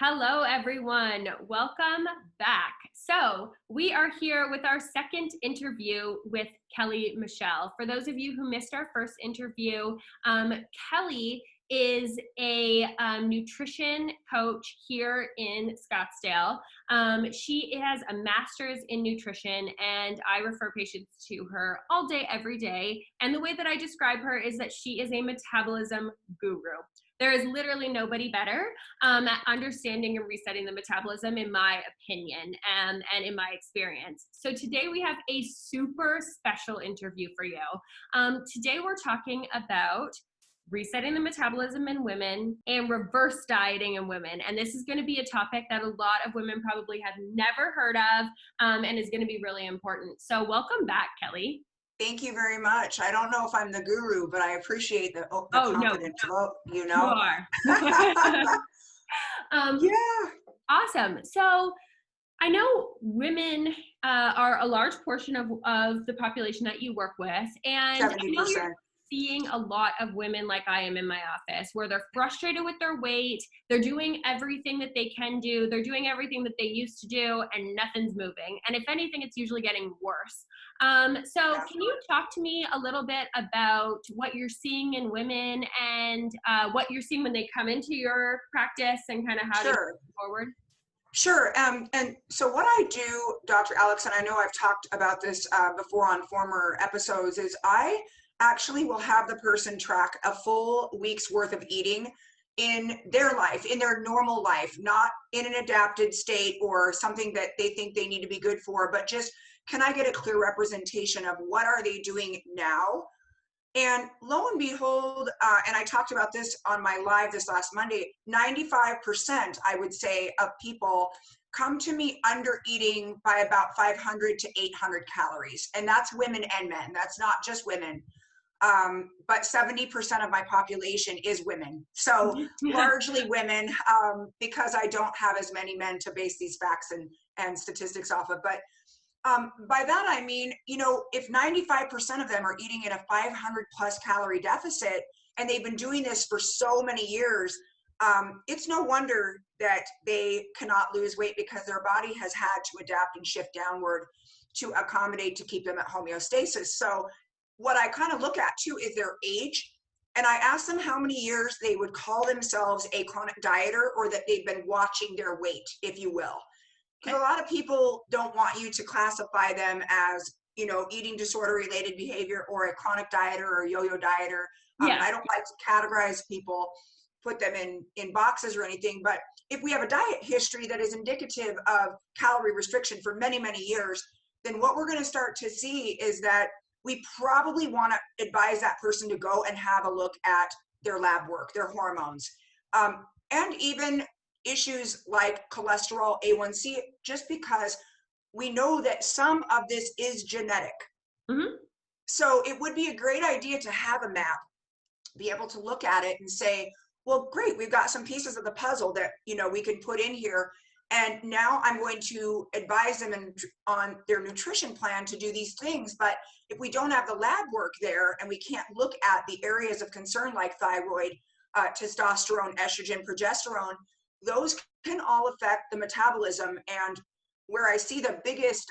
Hello, everyone. Welcome back. So we are here with our second interview with Kelli Michelle. For those of you who missed our first interview, Kelli is a nutrition coach here in Scottsdale. She has a master's in nutrition, and I refer patients to her all day, every day. And the way that I describe her is that she is a metabolism guru. There is literally nobody better at understanding and resetting the metabolism, in my opinion, and in my experience. So today we have a super special interview for you. Today we're talking about resetting the metabolism in women and reverse dieting in women. And this is going to be a topic that a lot of women probably have never heard of, and is going to be really important. So welcome back, Kelli. Thank you very much. I don't know if I'm the guru, but I appreciate the confidence. No, you know. You are. Yeah. Awesome. So I know women are a large portion of the population that you work with, and 70%. I know you're seeing a lot of women like I am in my office, where they're frustrated with their weight, they're doing everything that they can do, they're doing everything that they used to do, and nothing's moving. And if anything, it's usually getting worse. So can you talk to me a little bit about what you're seeing in women and what you're seeing when they come into your practice, and kind of how to move forward? Sure. And so what I do, Dr. Alex, and I know I've talked about this before on former episodes, is I actually will have the person track a full week's worth of eating in their life, in their normal life, not in an adapted state or something that they think they need to be good for, but just, can I get a clear representation of what are they doing now? And lo and behold, and I talked about this on my live this last Monday, 95%, I would say, of people come to me under eating by about 500 to 800 calories. And that's women and men. That's not just women. But 70% of my population is women. So largely women, because I don't have as many men to base these facts and statistics off of. But by that, I mean, you know, if 95% of them are eating in a 500 plus calorie deficit, and they've been doing this for so many years, it's no wonder that they cannot lose weight, because their body has had to adapt and shift downward to accommodate, to keep them at homeostasis. So what I kind of look at too is their age. And I ask them how many years they would call themselves a chronic dieter, or that they've been watching their weight, if you will. Because a lot of people don't want you to classify them as, you know, eating disorder related behavior, or a chronic dieter, or a yo-yo dieter. I don't like to categorize people, put them in boxes or anything. But if we have a diet history that is indicative of calorie restriction for many, many years, then what we're going to start to see is that we probably want to advise that person to go and have a look at their lab work, their hormones, and even issues like cholesterol, A1C, just because we know that some of this is genetic. Mm-hmm. So it would be a great idea to have a map, be able to look at it and say, well, great, we've got some pieces of the puzzle that, you know, we can put in here. And now I'm going to advise them on their nutrition plan to do these things. But if we don't have the lab work there, and we can't look at the areas of concern like thyroid, testosterone, estrogen, progesterone, those can all affect the metabolism. And where I see the biggest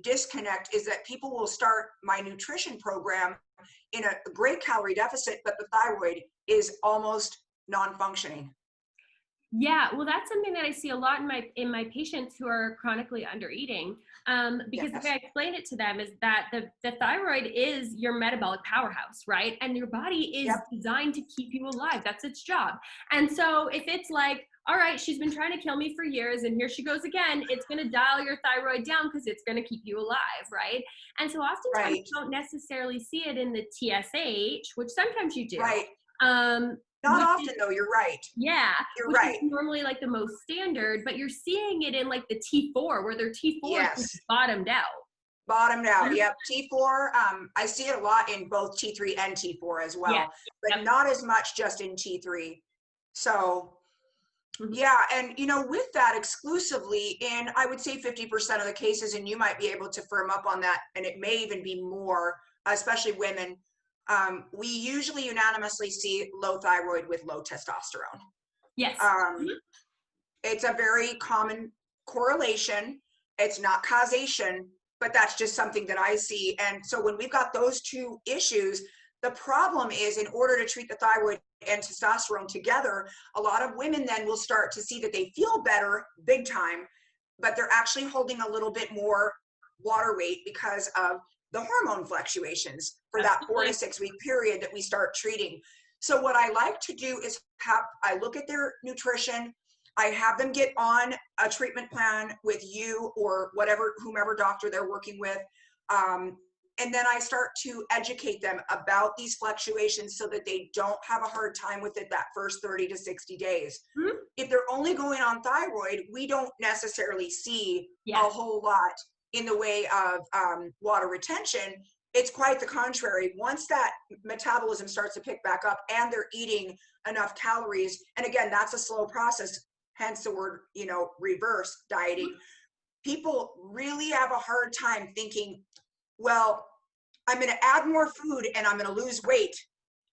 disconnect is that people will start my nutrition program in a great calorie deficit, but the thyroid is almost non-functioning. Yeah, well, that's something that I see a lot in my patients who are chronically under eating, because the way I explain it to them is that the thyroid is your metabolic powerhouse, right? And your body is designed to keep you alive. That's its job. And so if it's like, all right, she's been trying to kill me for years, and here she goes again, it's going to dial your thyroid down, because it's going to keep you alive, right? And so oftentimes you don't necessarily see it in the TSH, which sometimes you do. Right. Not often though, you're right. Yeah. You're which right. is normally like the most standard, but you're seeing it in like the T4, where their T4 is bottomed out. Bottomed out, yep. T4, I see it a lot in both T3 and T4 as well, but not as much just in T3. So yeah, and you know, with that exclusively in, I would say 50% of the cases, and you might be able to firm up on that, and it may even be more, especially women, we usually unanimously see low thyroid with low testosterone. Yes. It's a very common correlation. It's not causation, but that's just something that I see. And so when we've got those two issues, the problem is, in order to treat the thyroid and testosterone together, a lot of women then will start to see that they feel better big time, but they're actually holding a little bit more water weight because of the hormone fluctuations for that 4 to 6 week period that we start treating. So what I like to do is I look at their nutrition. I have them get on a treatment plan with you or whomever doctor they're working with. And then I start to educate them about these fluctuations so that they don't have a hard time with it that first 30 to 60 days. Mm-hmm. If they're only going on thyroid, we don't necessarily see a whole lot in the way of water retention. It's quite the contrary. Once that metabolism starts to pick back up and they're eating enough calories, and again, that's a slow process, hence the word, reverse dieting. People really have a hard time thinking, well, I'm going to add more food and I'm going to lose weight.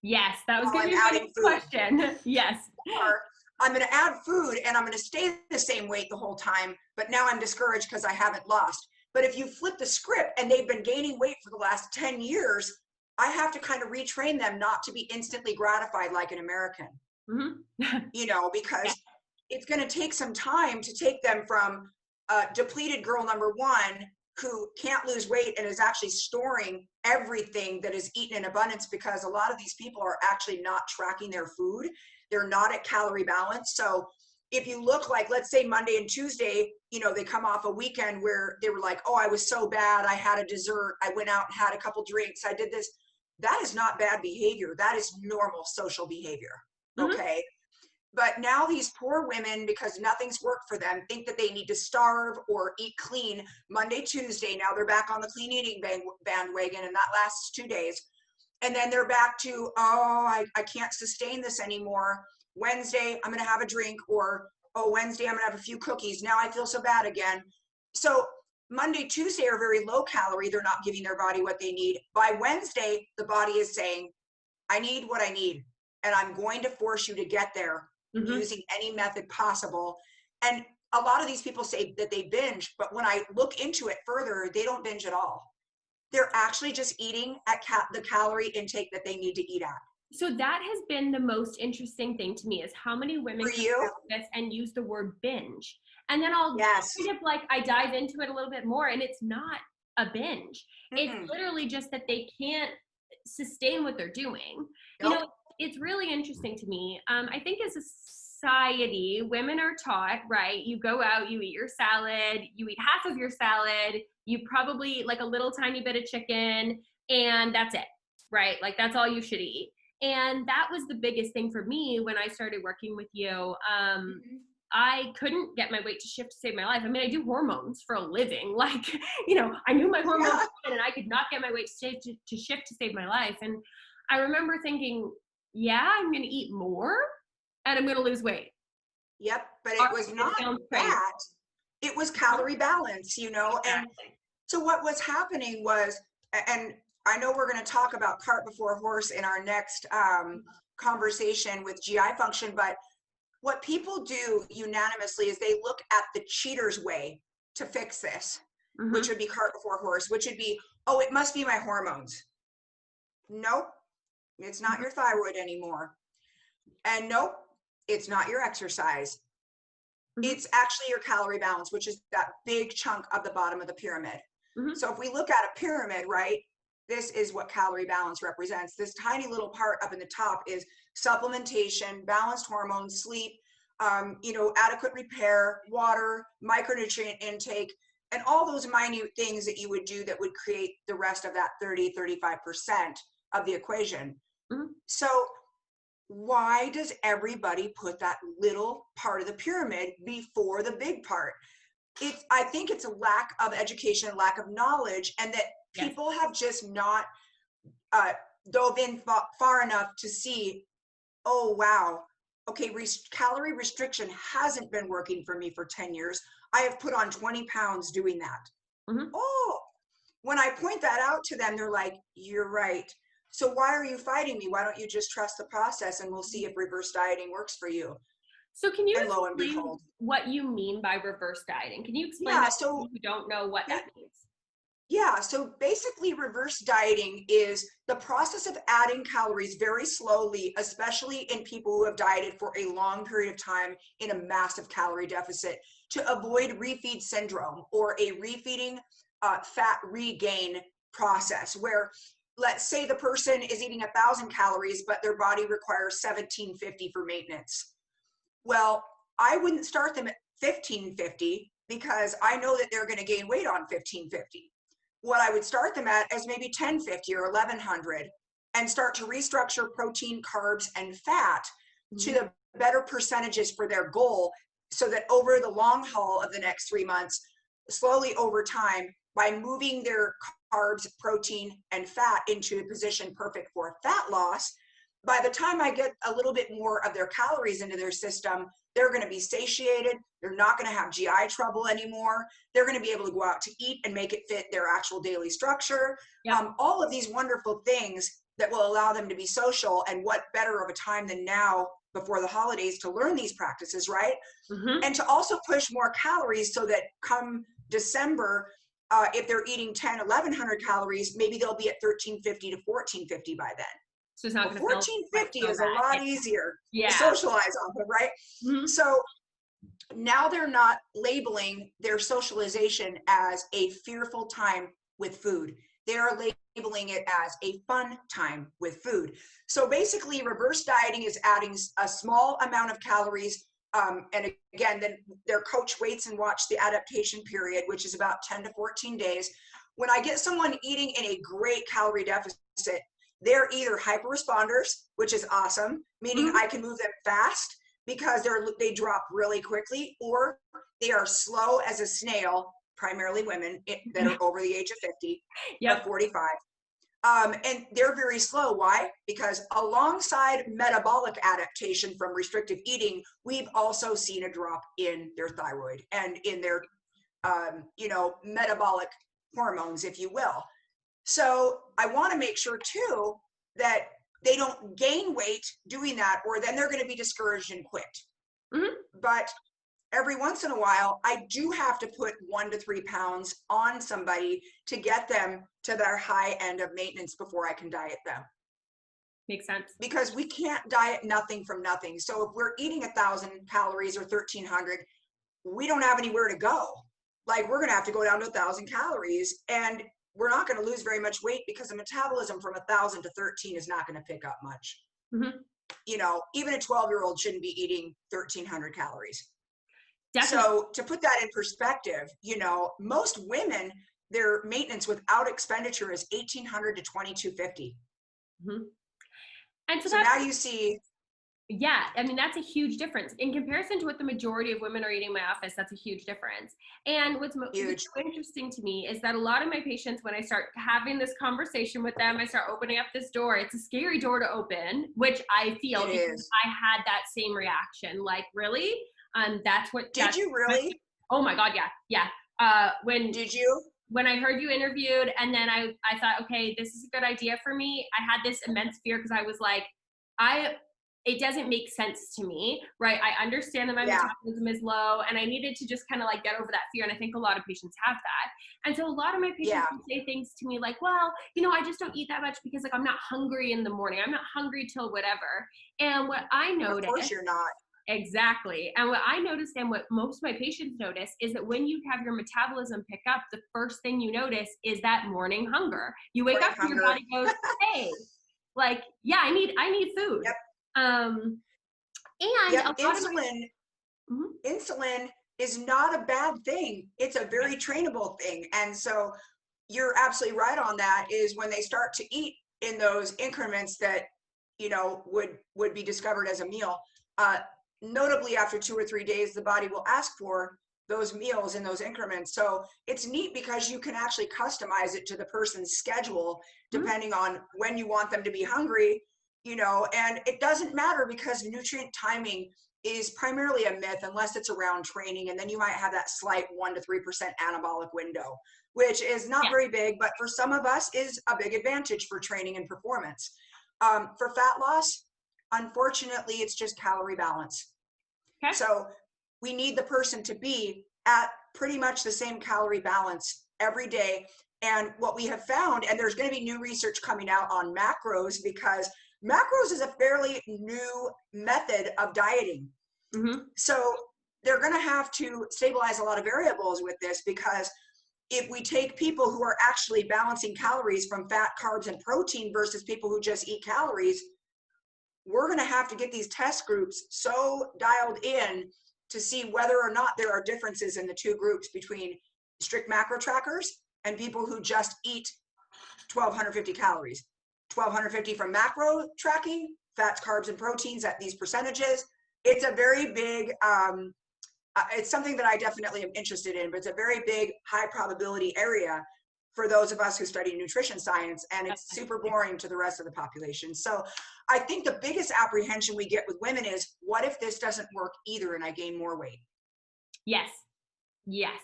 Yes, that was going to be my next question. Yes. Or I'm going to add food and I'm going to stay the same weight the whole time, but now I'm discouraged because I haven't lost. But if you flip the script and they've been gaining weight for the last 10 years, I have to kind of retrain them not to be instantly gratified like an American, because it's going to take some time to take them from depleted girl number one who can't lose weight and is actually storing everything that is eaten in abundance, because a lot of these people are actually not tracking their food. They're not at calorie balance. So if you look like, let's say Monday and Tuesday, they come off a weekend where they were like, oh, I was so bad. I had a dessert. I went out and had a couple drinks. I did this. That is not bad behavior. That is normal social behavior. Mm-hmm. Okay. But now these poor women, because nothing's worked for them, think that they need to starve or eat clean Monday, Tuesday. Now they're back on the clean eating bandwagon, and that lasts 2 days. And then they're back to, I can't sustain this anymore. Wednesday, I'm going to have a drink, or, Wednesday, I'm going to have a few cookies. Now I feel so bad again. So Monday, Tuesday are very low calorie. They're not giving their body what they need. By Wednesday, the body is saying, I need what I need, and I'm going to force you to get there. Mm-hmm. Using any method possible. And a lot of these people say that they binge, but when I look into it further, they don't binge at all. They're actually just eating at the calorie intake that they need to eat at. So that has been the most interesting thing to me, is how many women this and use the word binge. And then I'll kind of I dive into it a little bit more, and it's not a binge. Mm-hmm. It's literally just that they can't sustain what they're doing. Yep. It's really interesting to me. I think as a society, women are taught, right? You go out, you eat your salad, you eat half of your salad, you probably eat like a little tiny bit of chicken, and that's it, right? Like that's all you should eat. And that was the biggest thing for me when I started working with you. I couldn't get my weight to shift to save my life. I mean, I do hormones for a living. Like, I knew my hormones and I could not get my weight to shift to save my life. And I remember thinking, I'm going to eat more and I'm going to lose weight. Yep. But it was not that. It was calorie balance, Exactly. And so what was happening was, and I know we're going to talk about cart before horse in our next conversation with GI function, but what people do unanimously is they look at the cheater's way to fix this, mm-hmm. which would be cart before horse, which would be, it must be my hormones. Nope. It's not your thyroid anymore. And nope, it's not your exercise. Mm-hmm. It's actually your calorie balance, which is that big chunk of the bottom of the pyramid. Mm-hmm. So if we look at a pyramid, right, this is what calorie balance represents. This tiny little part up in the top is supplementation, balanced hormones, sleep, adequate repair, water, micronutrient intake, and all those minute things that you would do that would create the rest of that 30-35% of the equation. Mm-hmm. So why does everybody put that little part of the pyramid before the big part? I think it's a lack of education, lack of knowledge, and that people have just not dove in far enough to see, oh, wow, okay, calorie restriction hasn't been working for me for 10 years. I have put on 20 pounds doing that. Mm-hmm. Oh, when I point that out to them, they're like, you're right. So why are you fighting me? Why don't you just trust the process and we'll see if reverse dieting works for you? So can you And lo and explain behold, what you mean by reverse dieting? Can you explain yeah. that to So people who don't know what that means? yeah, so basically reverse dieting is the process of adding calories very slowly, especially in people who have dieted for a long period of time in a massive calorie deficit to avoid refeed syndrome or a refeeding fat regain process where let's say the person is eating 1,000 calories, but their body requires 1,750 for maintenance. Well, I wouldn't start them at 1,550 because I know that they're going to gain weight on 1,550. What I would start them at is maybe 1050 or 1100 and start to restructure protein, carbs, and fat to the better percentages for their goal so that over the long haul of the next 3 months, slowly over time, by moving their carbs, protein, and fat into a position perfect for fat loss, by the time I get a little bit more of their calories into their system, they're going to be satiated. They're not going to have GI trouble anymore. They're going to be able to go out to eat and make it fit their actual daily structure. Yep. All of these wonderful things that will allow them to be social. And what better of a time than now before the holidays to learn these practices, right? And to also push more calories so that come December, if they're eating 1100 calories, maybe they'll be at 1350 to 1450 by then. So it's not Well, going to feel 1450 so is a bad. lot easier Yeah. to socialize off of, right? So now they're not labeling their socialization as a fearful time with food. They're labeling it as a fun time with food. So basically, reverse dieting is adding a small amount of calories. And again, then their coach waits and watch the adaptation period, which is about 10 to 14 days. When I get someone eating in a great calorie deficit, they're either hyper responders, which is awesome, meaning I can move them fast because they drop really quickly, or they are slow as a snail, primarily women that are over the age of 50 or 45. And they're very slow. Why? Because alongside metabolic adaptation from restrictive eating, we've also seen a drop in their thyroid and in their, metabolic hormones, if you will. So I want to make sure too that they don't gain weight doing that, or then they're going to be discouraged and quit. But every once in a while, I do have to put 1 to 3 pounds on somebody to get them to their high end of maintenance before I can diet them. Makes sense. Because we can't diet nothing from nothing. So if we're eating 1,000 calories or 1,300, we don't have anywhere to go. Like we're going to have to go down to 1,000 calories, and we're not going to lose very much weight because the metabolism from 1,000 to 13 is not going to pick up much. Even a 12-year-old shouldn't be eating 1,300 calories. Definitely. So to put that in perspective, most women, their maintenance without expenditure is 1,800 to 2,250. And so now you see. Yeah, I mean, that's a huge difference. In comparison to what the majority of women are eating in my office, that's a huge difference. And what's so interesting to me is that a lot of my patients, when I start having this conversation with them, I start opening up this door. It's a scary door to open, which I feel because I had that same reaction. Like, really? That's what. Did you really? Oh my God, yeah. Did you? When I heard you interviewed, and then I thought, okay, this is a good idea for me. I had this immense fear because I was like, it doesn't make sense to me, right? I understand that my metabolism is low, and I needed to just kind of like get over that fear. And I think a lot of patients have that. And so a lot of my patients would say things to me like, well, I just don't eat that much because like I'm not hungry in the morning. I'm not hungry till whatever. And what I noticed— Of course you're not. Exactly. And what I noticed, and what most of my patients notice, is that when you have your metabolism pick up, the first thing you notice is that morning hunger. You wake up and your body goes, hey, like, yeah, I need food. And insulin is not a bad thing. It's a very trainable thing. And so you're absolutely right on that, is when they start to eat in those increments that, would be discovered as a meal, notably after 2 or 3 days, the body will ask for those meals in those increments. So it's neat because you can actually customize it to the person's schedule, depending on when you want them to be hungry, and it doesn't matter because nutrient timing is primarily a myth unless it's around training. And then you might have that slight 1 to 3% anabolic window, which is not very big, but for some of us is a big advantage for training and performance. For fat loss, unfortunately, it's just calorie balance. Okay. So we need the person to be at pretty much the same calorie balance every day. And what we have found, and there's going to be new research coming out on macros, because macros is a fairly new method of dieting. Mm-hmm. So they're going to have to stabilize a lot of variables with this, because if we take people who are actually balancing calories from fat, carbs, and protein versus people who just eat calories, we're going to have to get these test groups so dialed in to see whether or not there are differences in the two groups between strict macro trackers and people who just eat 1,250 calories. 1,250 from macro tracking, fats, carbs, and proteins at these percentages. It's a very big, it's something that I definitely am interested in, but it's a very big, high probability area for those of us who study nutrition science, and it's super boring to the rest of the population. So I think the biggest apprehension we get with women is, what if this doesn't work either and I gain more weight? Yes. Yes.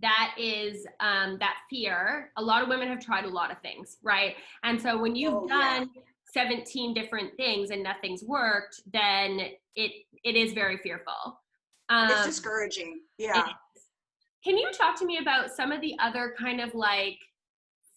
That is that fear. A lot of women have tried a lot of things, right? And so when you've done 17 different things and nothing's worked, then it is very fearful. It's discouraging. Yeah. Can you talk to me about some of the other kind of like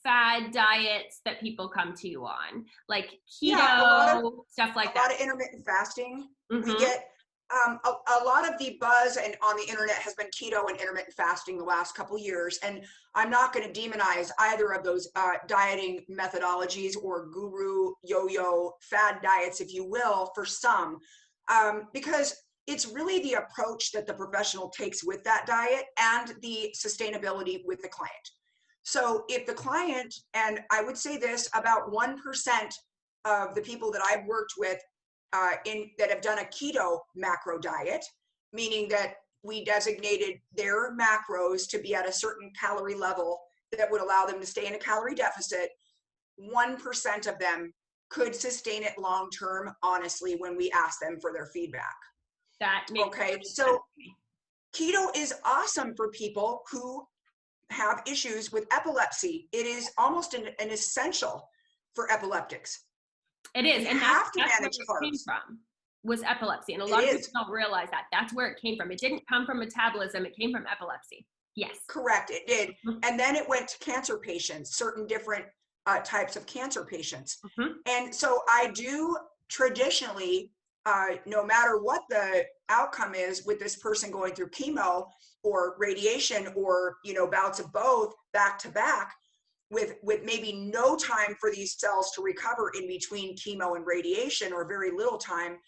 fad diets that people come to you on, like keto, stuff like that? A lot of intermittent fasting. Mm-hmm. We get a lot of the buzz and on the internet has been keto and intermittent fasting the last couple of years. And I'm not going to demonize either of those dieting methodologies or guru yo-yo fad diets, if you will, for some, because it's really the approach that the professional takes with that diet and the sustainability with the client. So if the client, and I would say this, about 1% of the people that I've worked with that have done a keto macro diet, meaning that we designated their macros to be at a certain calorie level that would allow them to stay in a calorie deficit, 1% of them could sustain it long term, honestly, when we ask them for their feedback. That makes sense. So keto is awesome for people who have issues with epilepsy. It is almost an essential for epileptics. It is, you and have to that's manage where it came from, was epilepsy, and a lot of people don't realize that. That's where it came from. It didn't come from metabolism; it came from epilepsy. Yes, correct. It did, and then it went to cancer patients, certain different types of cancer patients, and so I do traditionally. No matter what the outcome is with this person going through chemo or radiation or bouts of both back to back with maybe no time for these cells to recover in between chemo and radiation, or very little time,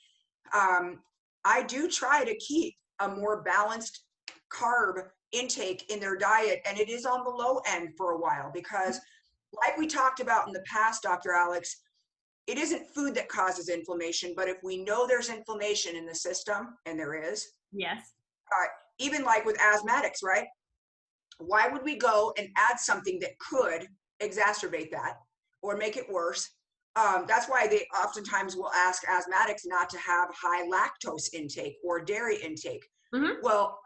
I do try to keep a more balanced carb intake in their diet, and it is on the low end for a while, because like we talked about in the past, Dr. Alex, it isn't food that causes inflammation, but if we know there's inflammation in the system, and there is, yes, even like with asthmatics, right? Why would we go and add something that could exacerbate that or make it worse? That's why they oftentimes will ask asthmatics not to have high lactose intake or dairy intake. Well,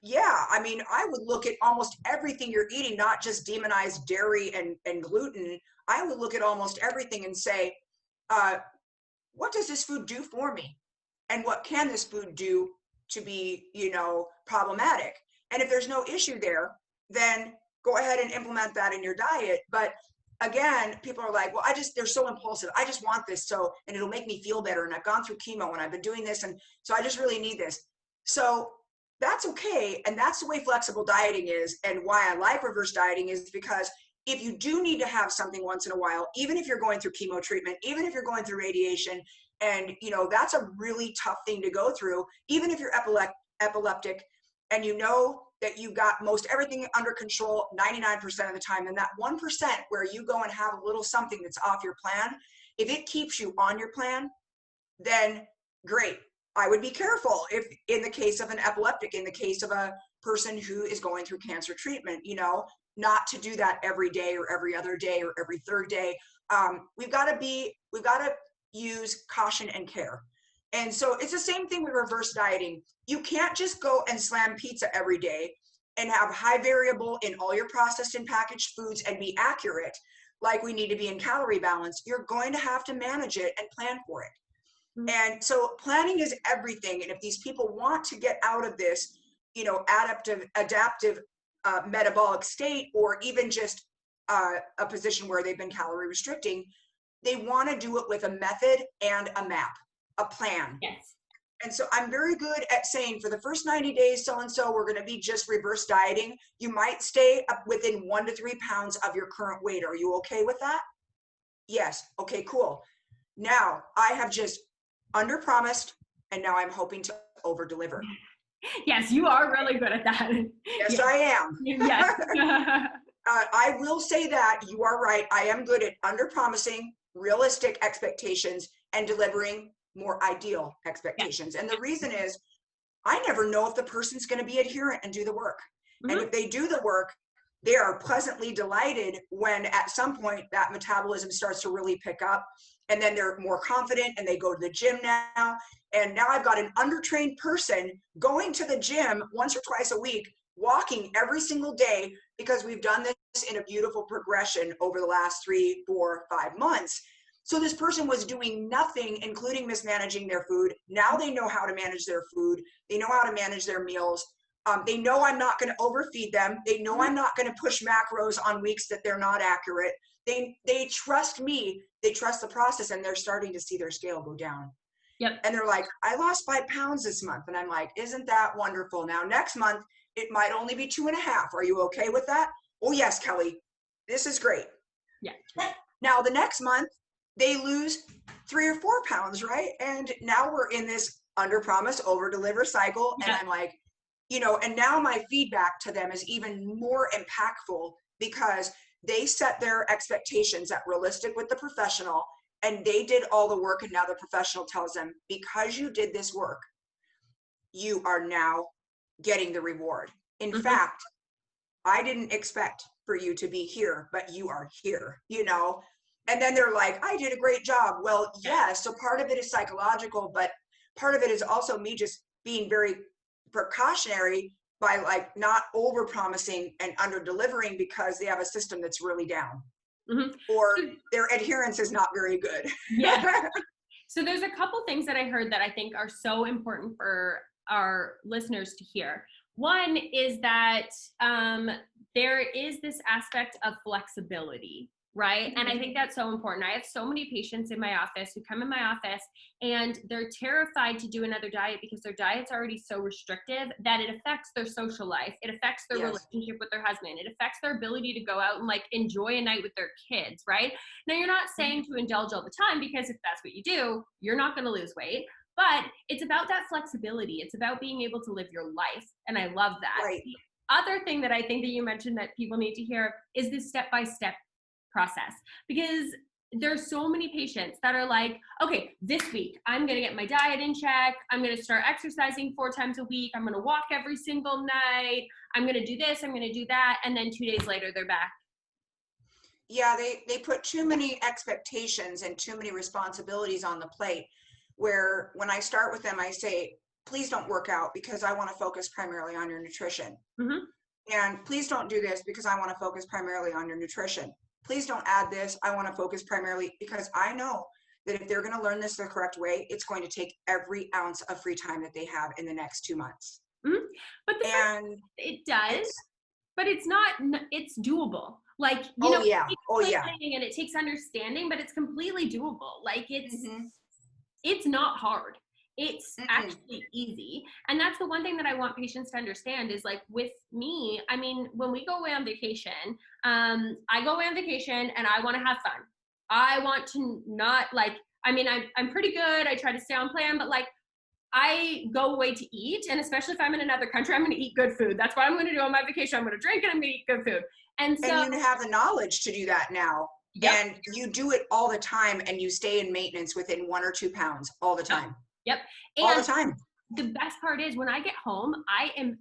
yeah, I mean, I would look at almost everything you're eating, not just demonize dairy and gluten. I would look at almost everything and say, what does this food do for me? And what can this food do to be, problematic? And if there's no issue there, then go ahead and implement that in your diet. But again, people are like, well, they're so impulsive. I just want this, and it'll make me feel better. And I've gone through chemo and I've been doing this. And so I just really need this. So that's okay. And that's the way flexible dieting is. And why I like reverse dieting is because if you do need to have something once in a while, even if you're going through chemo treatment, even if you're going through radiation, and that's a really tough thing to go through, even if you're epileptic and that you got most everything under control 99% of the time, and that 1% where you go and have a little something that's off your plan, if it keeps you on your plan, then great. I would be careful if in the case of an epileptic, in the case of a person who is going through cancer treatment, not to do that every day or every other day or every third day. We've got to use caution and care. And so it's the same thing with reverse dieting. You can't just go and slam pizza every day and have high variable in all your processed and packaged foods and be accurate like we need to be in calorie balance. You're going to have to manage it and plan for it. And so planning is everything. And if these people want to get out of this, adaptive metabolic state, or even just a position where they've been calorie restricting, they want to do it with a method and a map, a plan. Yes. And so I'm very good at saying for the first 90 days, so-and-so, we're going to be just reverse dieting. You might stay up within 1 to 3 pounds of your current weight. Are you okay with that? Yes. Okay, cool. Now I have just under promised, and now I'm hoping to over deliver. Yes, you are really good at that. Yes, I am. Yes. I will say that you are right. I am good at under promising realistic expectations and delivering more ideal expectations. And the reason is I never know if the person's going to be adherent and do the work. And if they do the work, they are pleasantly delighted when at some point that metabolism starts to really pick up, and then they're more confident and they go to the gym now. And now I've got an undertrained person going to the gym once or twice a week, walking every single day, because we've done this in a beautiful progression over the last 3, 4, 5 months. So this person was doing nothing, including mismanaging their food. Now they know how to manage their food. They know how to manage their meals. They know I'm not going to overfeed them. They know I'm not going to push macros on weeks that they're not accurate. They trust me. They trust the process, and they're starting to see their scale go down. Yep. And they're like, I lost 5 pounds this month. And I'm like, isn't that wonderful? Now, next month, it might only be 2.5. Are you okay with that? Oh, yes, Kelli. This is great. Yeah. Now, the next month, they lose 3 or 4 pounds, right? And now we're in this under promise, over deliver cycle. And I'm like, and now my feedback to them is even more impactful, because they set their expectations at realistic with the professional, and they did all the work. And now the professional tells them, because you did this work, you are now getting the reward. In fact, I didn't expect for you to be here, but you are here, And then they're like, I did a great job. Well, yes. So part of it is psychological, but part of it is also me just being very precautionary by like not over promising and under delivering, because they have a system that's really down, or their adherence is not very good. Yeah. So there's a couple things that I heard that I think are so important for our listeners to hear. One is that there is this aspect of flexibility, right? And I think that's so important. I have so many patients in my office who come in my office and they're terrified to do another diet because their diet's already so restrictive that it affects their social life. It affects their relationship with their husband. It affects their ability to go out and like enjoy a night with their kids, right? Now, you're not saying to indulge all the time, because if that's what you do, you're not going to lose weight. But it's about that flexibility. It's about being able to live your life. And I love that. Right. The other thing that I think that you mentioned that people need to hear is this step-by-step process, because there's so many patients that are like, okay, this week I'm going to get my diet in check. I'm going to start exercising 4 times a week. I'm going to walk every single night. I'm going to do this. I'm going to do that. And then 2 days later, they're back. Yeah, they put too many expectations and too many responsibilities on the plate, where when I start with them, I say, please don't work out because I want to focus primarily on your nutrition. And please don't do this because I want to focus primarily on your nutrition. Please don't add this. I want to focus primarily, because I know that if they're going to learn this the correct way, it's going to take every ounce of free time that they have in the next 2 months. But it does, but it's not, it's doable. Like, and it takes understanding, but it's completely doable. Like it's not hard. It's actually easy. And that's the one thing that I want patients to understand is, like, with me, I mean, when we go away on vacation, I go away on vacation and I want to have fun. I want to not I'm pretty good. I try to stay on plan, but like I go away to eat. And especially if I'm in another country, I'm going to eat good food. That's what I'm going to do on my vacation. I'm going to drink and I'm going to eat good food. And you have the knowledge to do that now. And you do it all the time, and you stay in maintenance within 1 or 2 pounds all the time. Yep. And all the time. The best part is when I get home, I am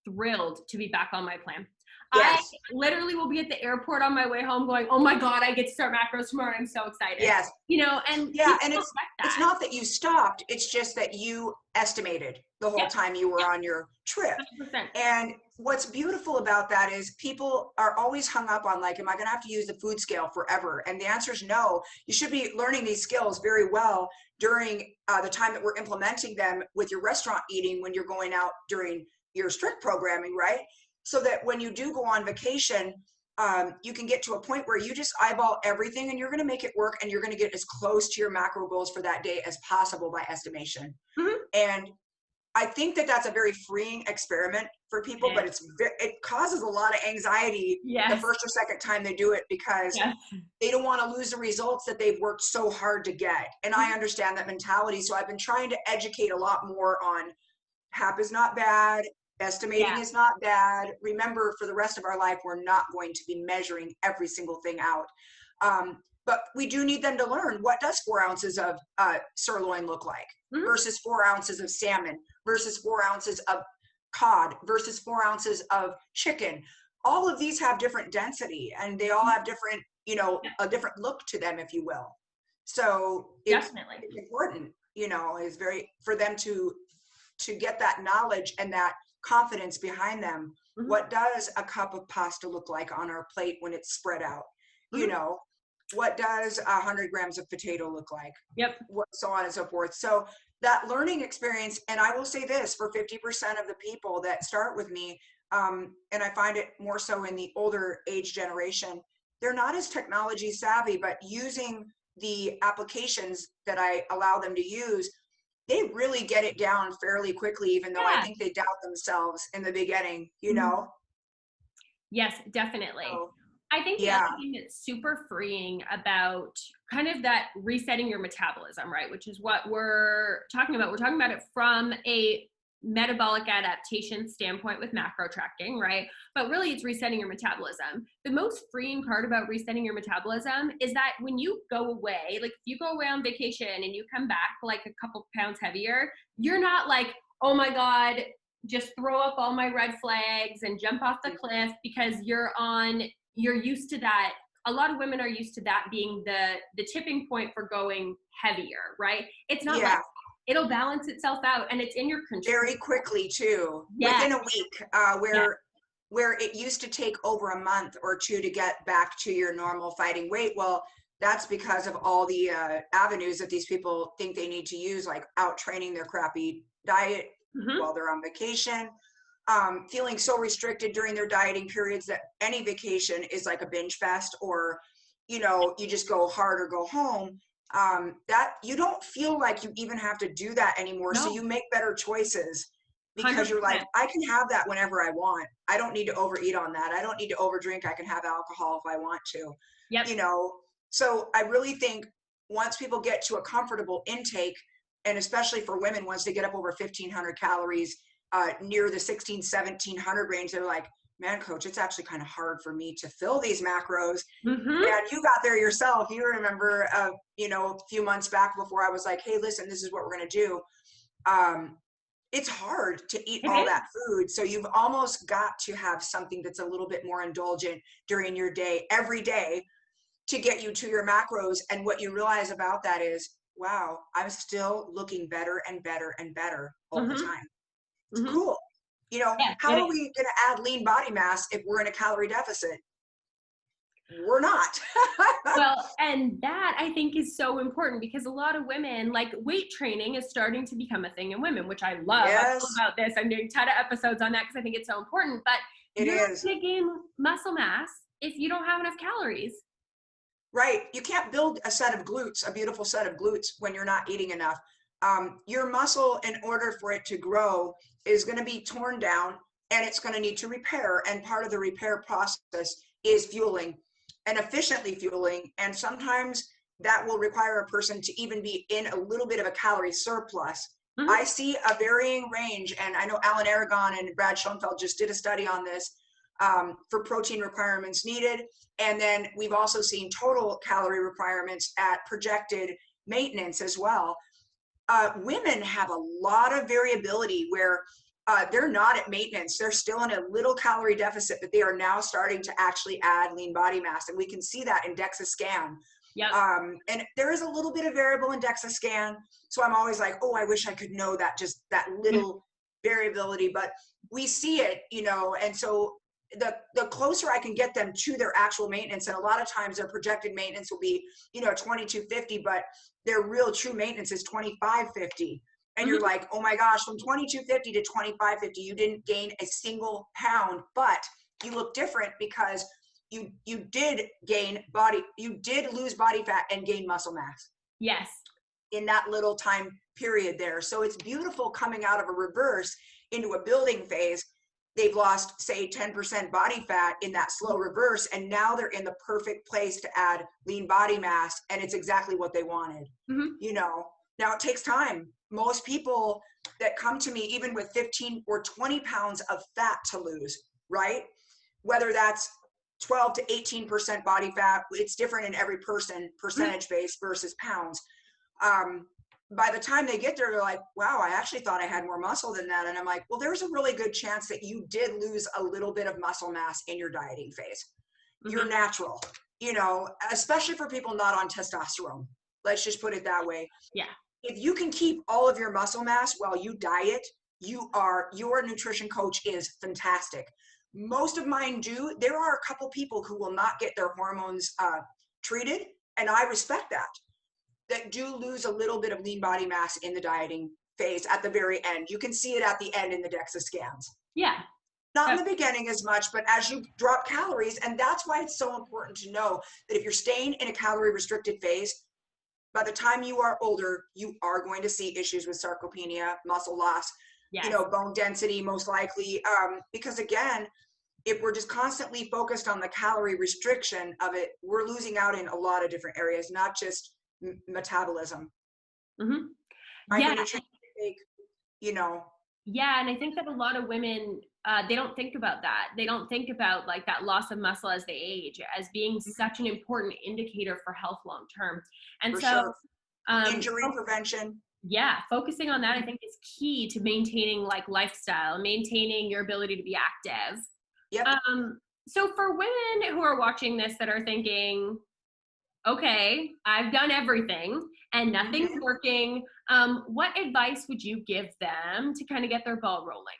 thrilled to be back on my plan. I Yes. literally will be at the airport on my way home going, oh my God, I get to start macros tomorrow. I'm so excited. Yes. You know, and Yeah, people and don't it's get it's that. not that you stopped, it's just that you estimated the whole Yep. time you were on your trip. 100%. And what's beautiful about that is people are always hung up on like, am I going to have to use the food scale forever? And the answer is no. You should be learning these skills very well during the time that we're implementing them with your restaurant eating when you're going out during your strict programming, right? So that when you do go on vacation, you can get to a point where you just eyeball everything and you're going to make it work and you're going to get as close to your macro goals for that day as possible by estimation. Mm-hmm. And I think that that's a very freeing experiment for people, but it causes a lot of anxiety the first or second time they do it because they don't want to lose the results that they've worked so hard to get. And I understand that mentality. So I've been trying to educate a lot more on HAP is not bad. Estimating is not bad. Remember, for the rest of our life, we're not going to be measuring every single thing out. But we do need them to learn, what does 4 ounces of sirloin look like versus 4 ounces of salmon versus 4 ounces of cod versus 4 ounces of chicken. All of these have different density and they all have different, a different look to them, if you will. So it's important, is very for them to get that knowledge and that confidence behind them. What does a cup of pasta look like on our plate when it's spread out? What does 100 grams of potato look like? So on and so forth. So that learning experience, and I will say this, for 50% of the people that start with me, and I find it more so in the older age generation, they're not as technology savvy, but using the applications that I allow them to use, they really get it down fairly quickly, even though I think they doubt themselves in the beginning, Yes, definitely. So, I think the other thing that's super freeing about kind of that resetting your metabolism, right, which is what we're talking about. We're talking about it from a metabolic adaptation standpoint with macro tracking, right? But really it's resetting your metabolism. The most freeing part about resetting your metabolism is that when you go away, like if you go away on vacation and you come back like a couple pounds heavier, you're not like, oh my God, just throw up all my red flags and jump off the cliff, because you're used to that. A lot of women are used to that being the tipping point for going heavier, right? It's not like it'll balance itself out and it's in your control. Very quickly too, within a week, where it used to take over a month or two to get back to your normal fighting weight. Well, that's because of all the avenues that these people think they need to use, like out training their crappy diet while they're on vacation, feeling so restricted during their dieting periods that any vacation is like a binge fest, or, you just go hard or go home. That you don't feel like you even have to do that anymore. So you make better choices because 100%. You're like, I can have that whenever I want. I don't need to overeat on that. I don't need to overdrink. I can have alcohol if I want to, So I really think once people get to a comfortable intake, and especially for women, once they get up over 1,500 calories, near the 1,1700 range, they're like, man, coach, it's actually kind of hard for me to fill these macros. And you got there yourself. You remember, a few months back before I was like, hey, listen, this is what we're going to do. It's hard to eat all that food. So you've almost got to have something that's a little bit more indulgent during your day, every day, to get you to your macros. And what you realize about that is, wow, I'm still looking better and better and better all the time. It's cool. How are we going to add lean body mass if we're in a calorie deficit? We're not. Well, and that I think is so important, because a lot of women, like, weight training is starting to become a thing in women, which I love. I love about this. I'm doing a ton of episodes on that because I think it's so important. But you're not going to gain muscle mass if you don't have enough calories. Right. You can't build a set of glutes, a beautiful set of glutes, when you're not eating enough. Your muscle, in order for it to grow, is going to be torn down and it's going to need to repair. And part of the repair process is fueling, and efficiently fueling. And sometimes that will require a person to even be in a little bit of a calorie surplus. I see a varying range. And I know Alan Aragon and Brad Schoenfeld just did a study on this, for protein requirements needed. And then we've also seen total calorie requirements at projected maintenance as well. Women have a lot of variability where they're not at maintenance. They're still in a little calorie deficit, but they are now starting to actually add lean body mass. And we can see that in DEXA scan. Yep. And there is a little bit of variable in DEXA scan. So I'm always like, oh, I wish I could know that, just that little variability, but we see it, and so the closer I can get them to their actual maintenance, and a lot of times their projected maintenance will be, 2250, but their real true maintenance is 2550. And you're like, oh my gosh, from 2250 to 2550, you didn't gain a single pound, but you look different because you did lose body fat and gain muscle mass. Yes. In that little time period there. So it's beautiful coming out of a reverse into a building phase. They've lost, say, 10% body fat in that slow reverse, and now they're in the perfect place to add lean body mass, and it's exactly what they wanted. Now it takes time. Most people that come to me, even with 15 or 20 pounds of fat to lose, right? Whether that's 12 to 18% body fat, it's different in every person, percentage base versus pounds. By the time they get there, they're like, wow, I actually thought I had more muscle than that. And I'm like, well, there's a really good chance that you did lose a little bit of muscle mass in your dieting phase. You're natural, especially for people not on testosterone. Let's just put it that way. Yeah. If you can keep all of your muscle mass while you diet, your nutrition coach is fantastic. Most of mine do. There are a couple people who will not get their hormones treated, and I respect that do lose a little bit of lean body mass in the dieting phase at the very end. You can see it at the end in the DEXA scans. Yeah. Not in the beginning as much, but as you drop calories, and that's why it's so important to know that if you're staying in a calorie restricted phase, by the time you are older, you are going to see issues with sarcopenia, muscle loss, bone density, most likely. Because again, if we're just constantly focused on the calorie restriction of it, we're losing out in a lot of different areas, not just metabolism. Yeah. Yeah, and I think that a lot of women, they don't think about that. They don't think about like that loss of muscle as they age as being such an important indicator for health long term. And injury prevention. Yeah, focusing on that I think is key to maintaining like lifestyle, maintaining your ability to be active. Yep. So for women who are watching this that are thinking, okay, I've done everything and nothing's working, what advice would you give them to kind of get their ball rolling?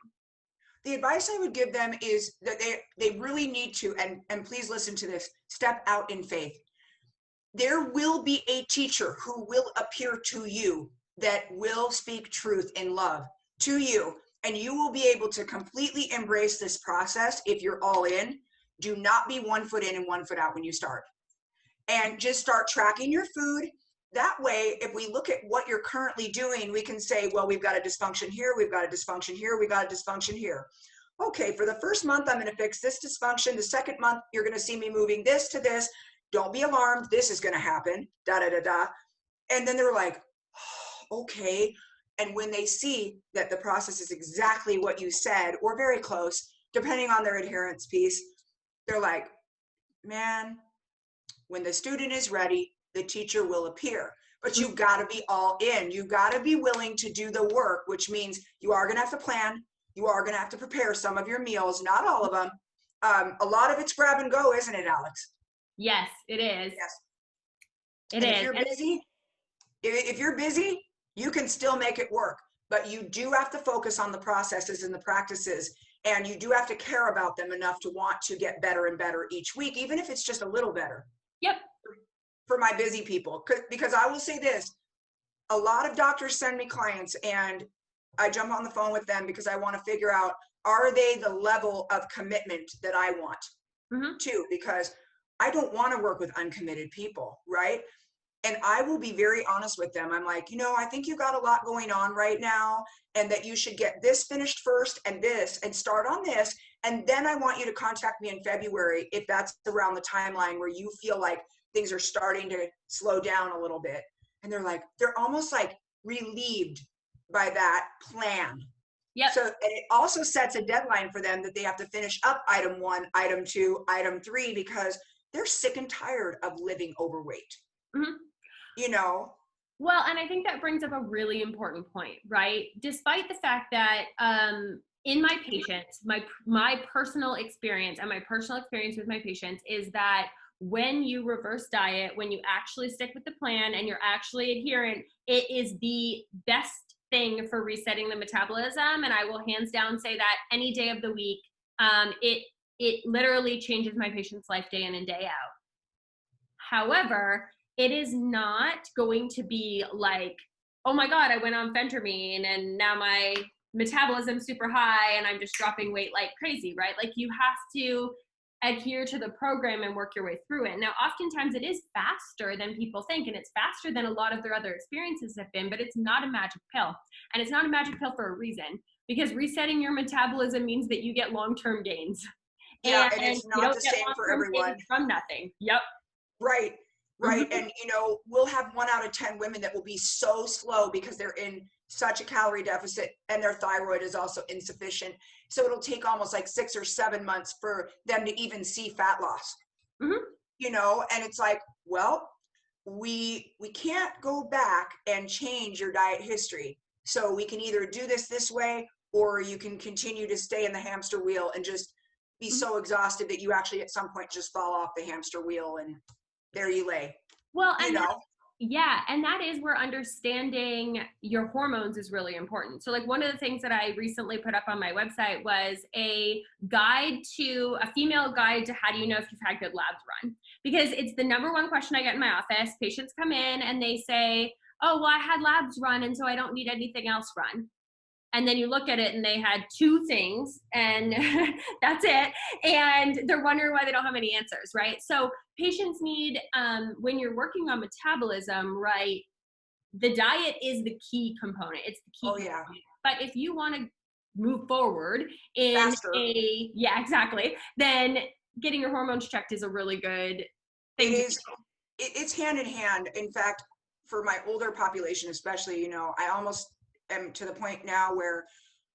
The advice I would give them is that they really need to, and please listen to this, step out in faith. There will be a teacher who will appear to you that will speak truth in love to you, and you will be able to completely embrace this process if you're all in. Do not be 1 foot in and 1 foot out when you start. And just start tracking your food. That way, if we look at what you're currently doing, we can say, well, we've got a dysfunction here, we've got a dysfunction here, we've got a dysfunction here. Okay, for the first month, I'm going to fix this dysfunction. The second month, you're going to see me moving this to this. Don't be alarmed. This is going to happen. Da, da, da, da. And then they're like, oh, okay. And when they see that the process is exactly what you said, or very close, depending on their adherence piece, they're like, man, when the student is ready, the teacher will appear. But you've got to be all in. You've got to be willing to do the work, which means you are going to have to plan. You are going to have to prepare some of your meals, not all of them. A lot of it's grab and go, isn't it, Alex? Yes, it is. Yes. It is. If you're busy, you can still make it work. But you do have to focus on the processes and the practices. And you do have to care about them enough to want to get better and better each week, even if it's just a little better. Yep. For my busy people, because I will say this, a lot of doctors send me clients and I jump on the phone with them because I want to figure out, are they the level of commitment that I want to? Because I don't want to work with uncommitted people, right? And I will be very honest with them. I'm like, I think you got a lot going on right now, and that you should get this finished first and this, and start on this. And then I want you to contact me in February if that's around the timeline where you feel like things are starting to slow down a little bit. And they're almost like relieved by that plan. Yep. So, and it also sets a deadline for them that they have to finish up item 1, item 2, item 3, because they're sick and tired of living overweight. Well, and I think that brings up a really important point, right? Despite the fact that in my patients, my personal experience and my personal experience with my patients is that when you reverse diet, when you actually stick with the plan and you're actually adherent, it is the best thing for resetting the metabolism. And I will hands down say that any day of the week, it literally changes my patient's life day in and day out. However, it is not going to be like, oh my God, I went on phentermine and now my metabolism's super high and I'm just dropping weight like crazy, right? Like you have to adhere to the program and work your way through it. Now, oftentimes it is faster than people think, and it's faster than a lot of their other experiences have been, but it's not a magic pill. And it's not a magic pill for a reason, because resetting your metabolism means that you get long-term gains. Yeah, And and it's you not don't the get same for long-term everyone. gains from nothing. Yep. Right, right. Mhm. And we'll have 1 out of 10 women that will be so slow because they're in such a calorie deficit and their thyroid is also insufficient. So it'll take almost like 6 or 7 months for them to even see fat loss. Mhm. And it's like, well, we can't go back and change your diet history. So we can either do this way, or you can continue to stay in the hamster wheel and just be Mhm. so exhausted that you actually at some point just fall off the hamster wheel and there you lay, Well, you and know? yeah, and that is where understanding your hormones is really important. So like one of the things that I recently put up on my website was a female guide to how do you know if you've had good labs run? Because it's the number one question I get in my office. Patients come in and they say, oh, well, I had labs run and so I don't need anything else run. And then you look at it and they had 2 things and that's it. And they're wondering why they don't have any answers, right? So patients need, when you're working on metabolism, right, the diet is the key component. It's the key Oh yeah, component. But if you want to move forward in faster. yeah, exactly, then getting your hormones checked is a really good It thing to is, it's hand in hand. In fact, for my older population, especially, I almost am to the point now where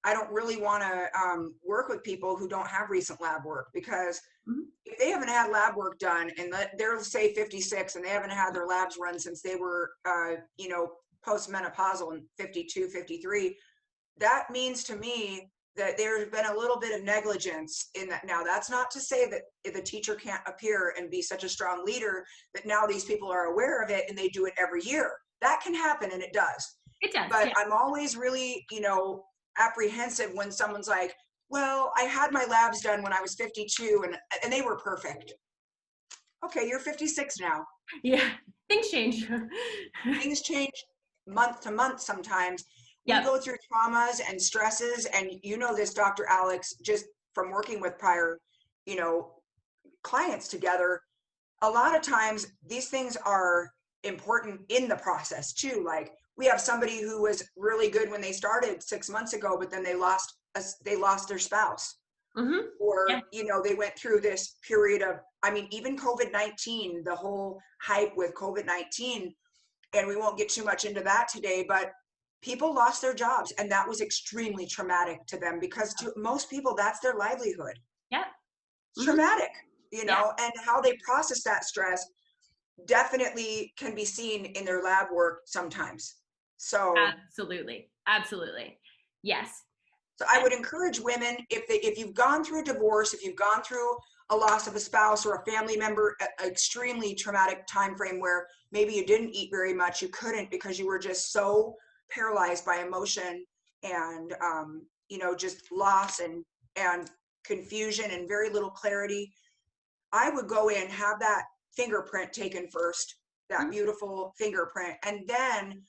I don't really want to work with people who don't have recent lab work, because do. Mhm. if they haven't had lab work done and they're say 56 and they haven't had their labs run since they were, postmenopausal in 52, 53, that means to me that there's been a little bit of negligence in that. Now, that's not to say that if the teacher can't appear and be such a strong leader that now these people are aware of it and they do it every year. That can happen, and it does. It does, But yeah. I'm always really, apprehensive when someone's like, well, I had my labs done when I was 52 and they were perfect. Okay, you're 56 now. Yeah, things change. Things change month to month sometimes. We Yep. go through traumas and stresses, and this, Dr. Alex, just from working with prior, you know, clients together, a lot of times these things are important in the process too. Like, we have somebody who was really good when they started 6 months ago, but then they lost their spouse, Mm-hmm. or Yeah. they went through this period of, even COVID-19, the whole hype with COVID-19, and we won't get too much into that today, but people lost their jobs, and that was extremely traumatic to them, because to most people that's their livelihood. Yep. It's Mm-hmm. traumatic, Yeah. and how they process that stress definitely can be seen in their lab work sometimes. So Absolutely. Absolutely. Yes. I would encourage women, if you've gone through a divorce, if you've gone through a loss of a spouse or a family member, an extremely traumatic time frame where maybe you didn't eat very much, you couldn't because you were just so paralyzed by emotion and just loss and confusion and very little clarity, I would go in, have that fingerprint taken first, that Mhm. beautiful fingerprint, and then,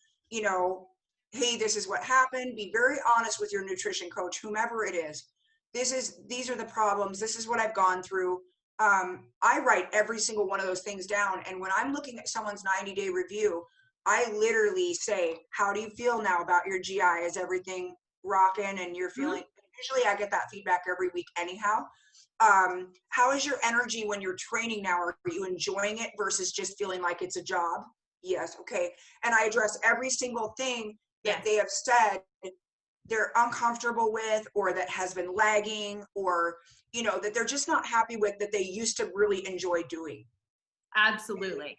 hey, this is what happened. Be very honest with your nutrition coach, whomever it is. These are the problems. This is what I've gone through. I write every single one of those things down. And when I'm looking at someone's 90-day review, I literally say, how do you feel now about your GI? Is everything rocking and you're Mhm. feeling? Usually I get that feedback every week anyhow. How is your energy when you're training now? Are you enjoying it versus just feeling like it's a job? Yes. Okay. And I address every single thing that Yes. they have said they're uncomfortable with, or that has been lagging, or, that they're just not happy with, that they used to really enjoy doing. Absolutely.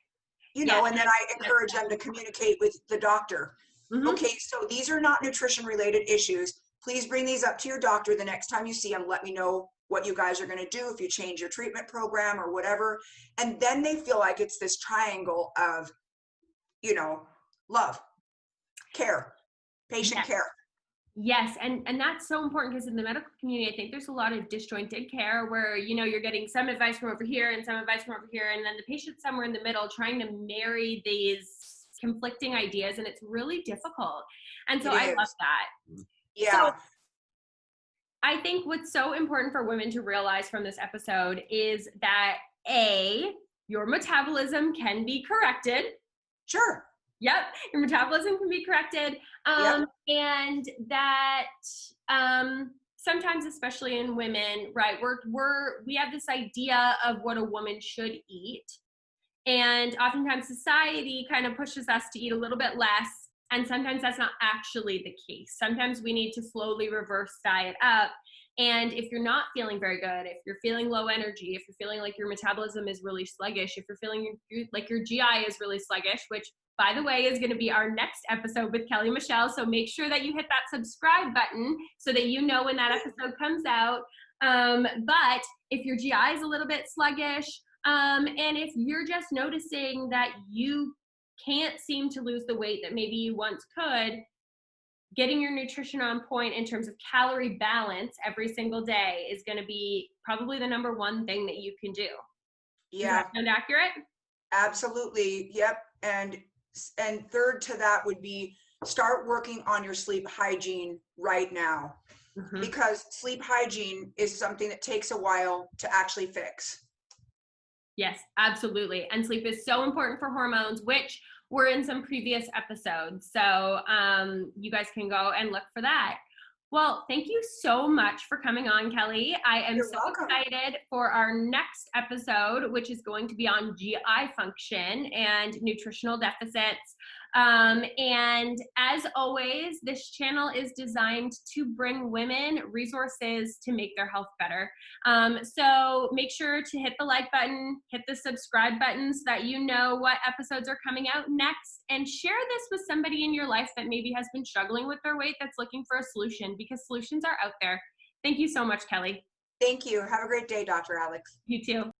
you Yeah. know, and And then I encourage them to communicate with the doctor. mhm. Okay, so these are not nutrition related issues. please bring these up to your doctor the next time you see them. Let me know what you guys are going to do, if you change your treatment program or whatever. And then they feel like it's this triangle of, you know, love, care, patient Yes. care. Yes, and that's so important, because in the medical community, I think there's a lot of disjointed care where, you know, you're getting some advice from over here and some advice from over here, and then the patient's somewhere in the middle trying to marry these conflicting ideas, and it's really difficult. And so It I love is. that. So Yeah. I think what's so important for women to realize from this episode is that A, your metabolism can be corrected. Sure. Yep, your metabolism can be corrected. Yep. And that sometimes, especially in women, right, we have this idea of what a woman should eat. And oftentimes society kind of pushes us to eat a little bit less. And sometimes that's not actually the case. Sometimes we need to slowly reverse diet up. And if you're not feeling very good, if you're feeling low energy, if you're feeling like your metabolism is really sluggish, if you're feeling like your GI is really sluggish, which, by the way, is going to be our next episode with Kelli Michelle. So make sure that you hit that subscribe button so that you know when that episode comes out. But if your GI is a little bit sluggish, and if you're just noticing that you can't seem to lose the weight that maybe you once could, getting your nutrition on point in terms of calorie balance every single day is going to be probably the number one thing that you can do. Yeah. Does that sound accurate? Absolutely. Yep. And third to that would be start working on your sleep hygiene right now, because sleep hygiene is something that takes a while to actually fix. Yes, absolutely. And sleep is so important for hormones, which were in some previous episodes. So you guys can go and look for that. Well, thank you so much for coming on, Kelli. I am so excited for our next episode, which is going to be on GI function and nutritional deficits. And as always, this channel is designed to bring women resources to make their health better. So make sure to hit the like button, hit the subscribe button so that you know what episodes are coming out next, and share this with somebody in your life that maybe has been struggling with their weight, that's looking for a solution, because solutions are out there. Thank you so much, Kelli. Thank you. Have a great day, Dr. Alex. You too.